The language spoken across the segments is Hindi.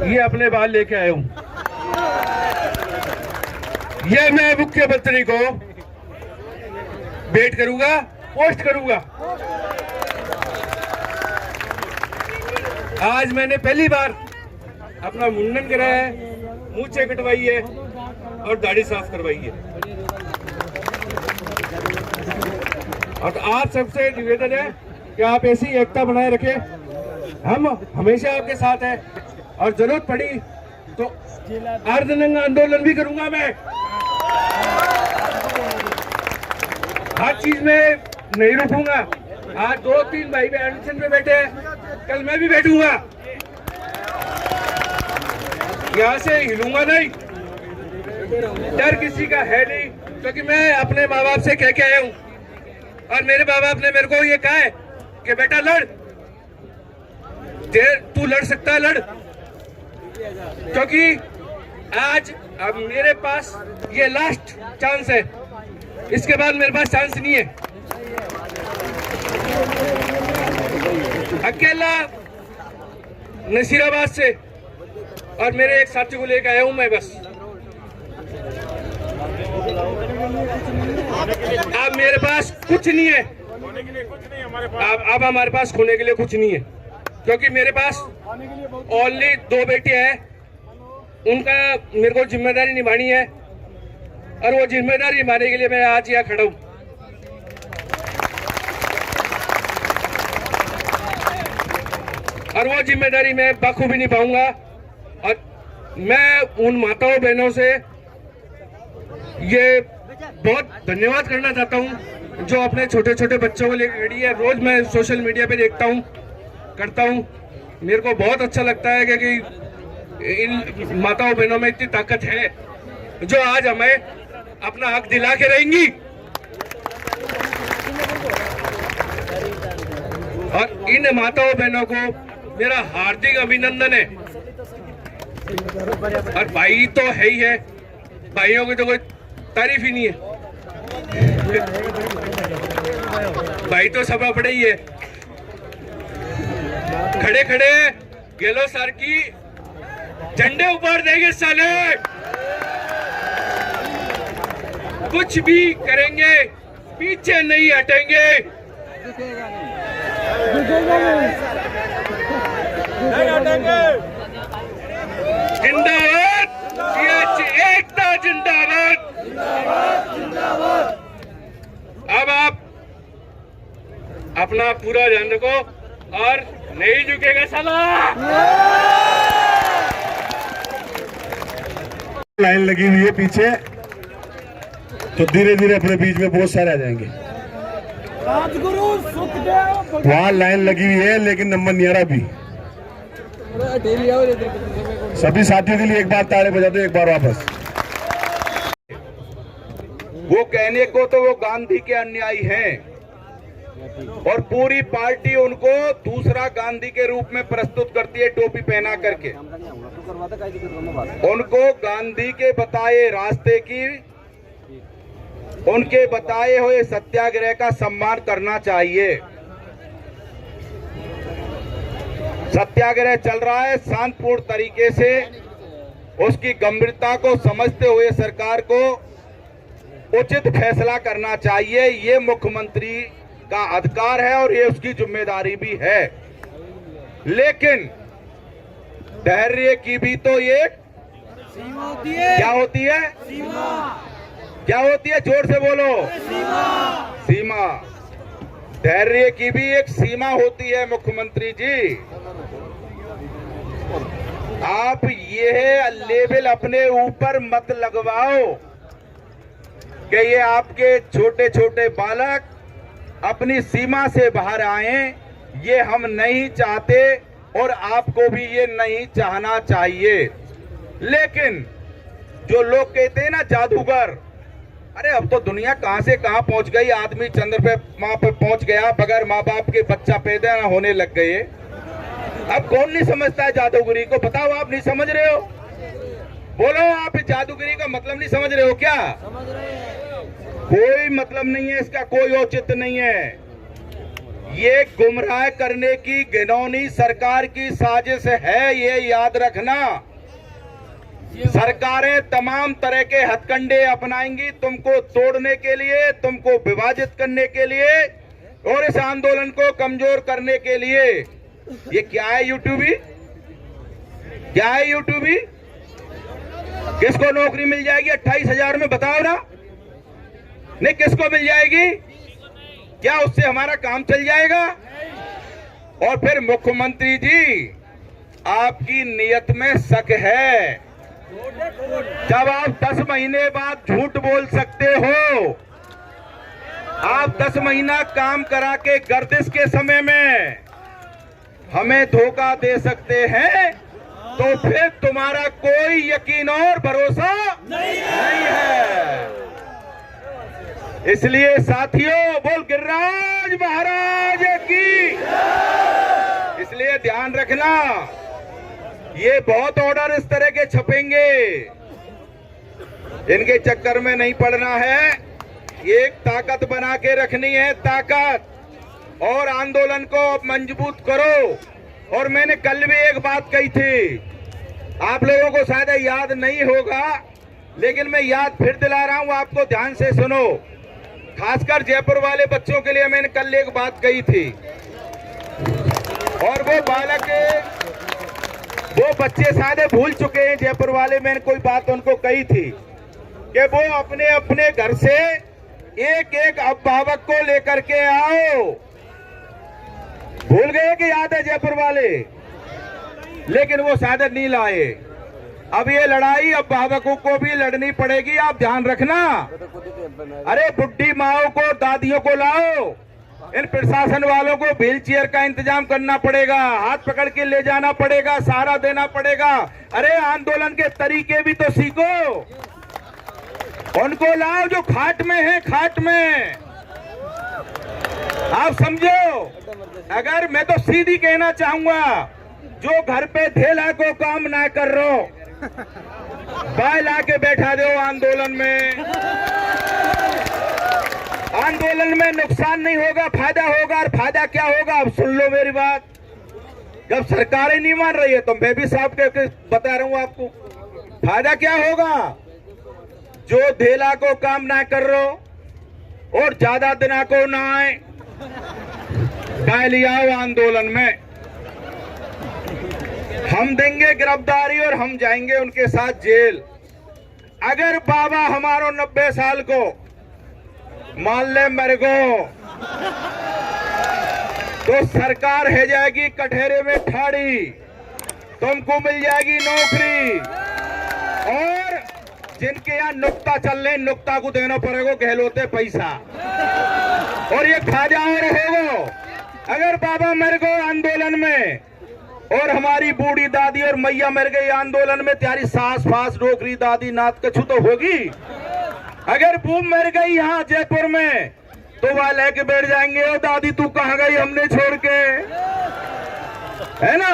ये अपने बाल लेके आया हूं। ये मैं मुख्यमंत्री को भेंट करूंगा, पोस्ट करूंगा। आज मैंने पहली बार अपना मुंडन कराया है, मूंछें कटवाई है और दाढ़ी साफ करवाई है। और आप सबसे निवेदन है कि आप ऐसी एकता बनाए रखें। हम हमेशा आपके साथ हैं और जरूरत पड़ी तो अर्धनंगा आंदोलन भी करूंगा मैं। हर चीज में नहीं रुकूंगा। आज 2-3 भाई बहन अनशन में बैठे हैं, कल मैं भी बैठूंगा। यहाँ से हिलूंगा नहीं, डर किसी का है नहीं, क्योंकि मैं अपने माँ बाप से कह के आया हूँ और मेरे माँ बाप ने मेरे को ये कहा है कि बेटा लड़, तू लड़ सकता है, लड़। क्योंकि आज अब मेरे पास ये लास्ट चांस है, इसके बाद मेरे पास चांस नहीं है। अकेला नसीराबाद से और मेरे एक साथी को लेकर आया हूं मैं बस। अब मेरे पास कुछ नहीं है, अब हमारे पास खोने के लिए कुछ नहीं है, क्योंकि मेरे पास ओनली 2 बेटियां हैं। उनका मेरे को जिम्मेदारी निभानी है और वो जिम्मेदारी निभाने के लिए मैं आज यहाँ खड़ा हूँ। और वो जिम्मेदारी मैं बखूबी निभाऊंगा। और मैं उन माताओं बहनों से ये बहुत धन्यवाद करना चाहता हूं जो अपने छोटे छोटे बच्चों को लेकर खड़ी है। रोज मैं सोशल मीडिया पे देखता हूं, करता हूं, मेरे को बहुत अच्छा लगता है क्योंकि इन माताओं बहनों में इतनी ताकत है जो आज हमें अपना हक दिला के रहेंगी। और इन माताओं बहनों को मेरा हार्दिक अभिनंदन है। और भाई तो है ही है, भाइयों की तो कोई तारीफ ही नहीं है। भाई तो सब अपने ही है। खड़े खड़े गेलो सर की झंडे ऊपर देंगे साले, कुछ भी करेंगे पीछे नहीं हटेंगे। जिंदाबाद, एकता जिंदाबाद। अब आप अपना पूरा ध्यान रखो और नहीं झुकेगा साला। लाइन लगी हुई है पीछे, तो धीरे धीरे अपने बीच में बहुत सारे आ जाएंगे। वहाँ लाइन लगी हुई है लेकिन नंबर नहीं आ रहा अभी। सभी साथियों के लिए एक बार ताड़े बजा दो, एक बार वापस। वो कहने को तो वो गांधी के अनुयायी हैं और पूरी पार्टी उनको दूसरा गांधी के रूप में प्रस्तुत करती है, टोपी पहना करके। उनको गांधी के बताए रास्ते की, उनके बताए हुए सत्याग्रह का सम्मान करना चाहिए। सत्याग्रह चल रहा है शांतिपूर्ण तरीके से, उसकी गंभीरता को समझते हुए सरकार को उचित फैसला करना चाहिए। ये मुख्यमंत्री का अधिकार है और ये उसकी जिम्मेदारी भी है। लेकिन धैर्य की भी तो ये सीमा होती है। क्या होती है? सीमा। क्या होती है? जोर से बोलो। सीमा। धैर्य की भी एक सीमा होती है मुख्यमंत्री जी। आप ये लेबल अपने ऊपर मत लगवाओ कि ये आपके छोटे छोटे बालक अपनी सीमा से बाहर आए। ये हम नहीं चाहते और आपको भी ये नहीं चाहना चाहिए। लेकिन जो लोग कहते हैं ना जादूगर, अरे अब तो दुनिया कहां से कहां पहुंच गई। आदमी चंद्र पे मां पे पहुंच गया, बगैर माँ बाप के बच्चा पैदा ना होने लग गए। अब कौन नहीं समझता है जादूगरी को? बताओ, आप नहीं समझ रहे हो? बोलो, आप जादूगरी का मतलब नहीं समझ रहे हो क्या? समझ रहे हैं। कोई मतलब नहीं है इसका, कोई औचित्य नहीं है। ये गुमराह करने की घिनौनी सरकार की साजिश है, ये याद रखना। सरकारें तमाम तरह के हथकंडे अपनाएंगी तुमको तोड़ने के लिए, तुमको विभाजित करने के लिए और इस आंदोलन को कमजोर करने के लिए। ये क्या है यूट्यूबी? क्या है यूट्यूबी? किसको नौकरी मिल जाएगी 28,000 में, बताओ ना? नहीं, किसको मिल जाएगी? क्या उससे हमारा काम चल जाएगा? और फिर मुख्यमंत्री जी, आपकी नीयत में शक है। जब आप 10 महीने बाद झूठ बोल सकते हो, आप 10 महीना काम करा के गर्दिश के समय में हमें धोखा दे सकते हैं, तो फिर तुम्हारा कोई यकीन और भरोसा नहीं है। इसलिए साथियों, बोल गिरिराज महाराज की। इसलिए ध्यान रखना, ये बहुत ऑर्डर इस तरह के छपेंगे, इनके चक्कर में नहीं पड़ना है। एक ताकत बना के रखनी है, ताकत, और आंदोलन को मजबूत करो। और मैंने कल भी एक बात कही थी, आप लोगों को शायद याद नहीं होगा, लेकिन मैं याद फिर दिला रहा हूं आपको, ध्यान से सुनो। खासकर जयपुर वाले बच्चों के लिए मैंने कल एक बात कही थी, और वो बालक, वो बच्चे शायद भूल चुके हैं जयपुर वाले। मैंने कोई बात उनको कही थी कि वो अपने अपने घर से एक एक अभिभावक को लेकर के आओ। भूल गए कि याद है जयपुर वाले? लेकिन वो शायद नहीं लाए। अब ये लड़ाई अभिभावकों को भी लड़नी पड़ेगी, आप ध्यान रखना। अरे बुढ़ी माओ को, दादियों को लाओ। इन प्रशासन वालों को व्हील चेयर का इंतजाम करना पड़ेगा, हाथ पकड़ के ले जाना पड़ेगा, सहारा देना पड़ेगा। अरे आंदोलन के तरीके भी तो सीखो, उनको लाओ जो खाट में है, खाट में। आप समझो, अगर मैं तो सीधी कहना चाहूंगा, जो घर पे धेला को काम ना कर रो, बाय ला के बैठा दो आंदोलन में। आंदोलन में नुकसान नहीं होगा, फायदा होगा। और फायदा क्या होगा? अब सुन लो मेरी बात। जब सरकारें नहीं मान रही है तो मैं भी साफ करके बता रहा हूं आपको, फायदा क्या होगा। जो धेला को काम ना कर रो और ज्यादा दिना को ना आए, कह लिया आंदोलन में हम देंगे गिरफ्तारी और हम जाएंगे उनके साथ जेल। अगर बाबा हमारो 90 साल को मान ले मेरे को, तो सरकार है जाएगी कटहरे में ठाड़ी, तुमको मिल जाएगी नौकरी। और जिनके यहाँ नुक्ता चल रहे, नुक्ता को देना पड़ेगा गहलोते पैसा, और ये खाजा और होगा। अगर बाबा मर गए आंदोलन में और हमारी बूढ़ी दादी और मैया मर गई आंदोलन में, त्यारी सास फास डोकरी दादी नात कछु तो होगी। अगर बूम मर गई यहाँ जयपुर में, तो वह लेके बैठ जाएंगे, ओ दादी तू कहाँ गई हमने छोड़ के, है ना।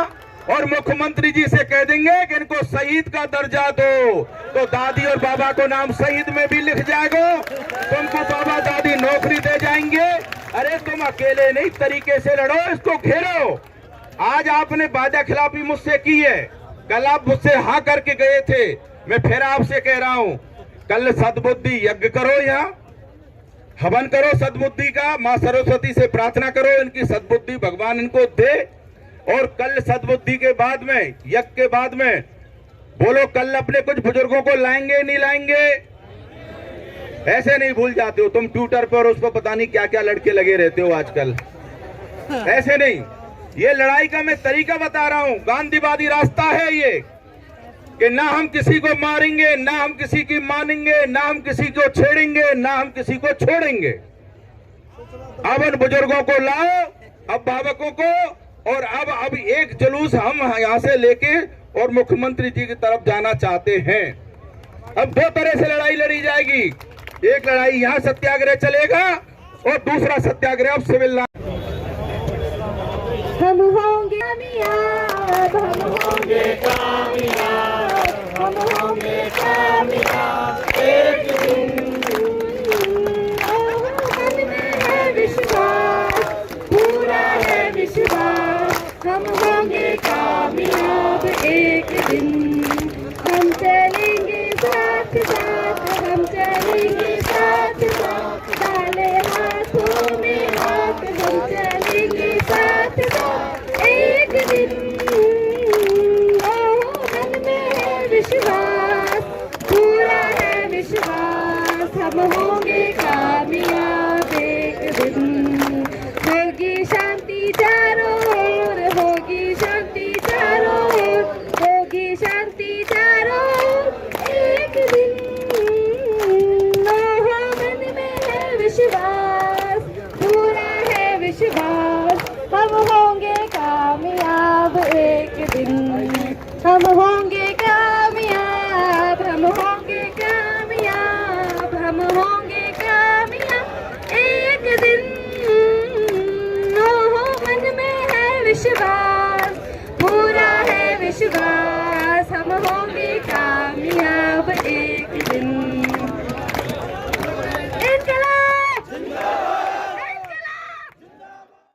और मुख्यमंत्री जी से कह देंगे कि इनको शहीद का दर्जा दो, तो दादी और बाबा को नाम शहीद में भी लिख जाएगा, तुमको बाबा दादी नौकरी दे जाएंगे। अरे तुम अकेले नहीं, तरीके से लड़ो, इसको घेरो। आज आपने वादा खिलाफी मुझसे की है, कल आप मुझसे हाँ करके गए थे, मैं फिर आपसे कह रहा हूं, कल सद्बुद्धि यज्ञ करो, यहाँ हवन करो सद्बुद्धि का, माँ सरस्वती से प्रार्थना करो इनकी सद्बुद्धि भगवान इनको दे। और कल सद्बुद्धि के बाद में, यज्ञ के बाद में बोलो, कल अपने कुछ बुजुर्गों को लाएंगे नहीं लाएंगे। ऐसे नहीं भूल जाते हो तुम ट्विटर पर, उस पर पता नहीं क्या क्या लड़के लगे रहते हो आजकल। ऐसे नहीं, ये लड़ाई का मैं तरीका बता रहा हूं, गांधीवादी रास्ता है ये, कि ना हम किसी को मारेंगे, ना हम किसी की मानेंगे, ना हम किसी को छेड़ेंगे, ना हम किसी को छोड़ेंगे। अब उन बुजुर्गों को लाओ, अभिभावकों को, और अब एक जुलूस हम यहाँ से लेके और मुख्यमंत्री जी की तरफ जाना चाहते हैं। अब दो तरह से लड़ाई लड़ी जाएगी, एक लड़ाई यहाँ सत्याग्रह चलेगा और दूसरा सत्याग्रह अब सिविल। हम होंगे कामयाब, हम होंगे कामयाब, हम होंगे कामयाब एक दिन। मन में है विश्वास, पूरा की शक्ति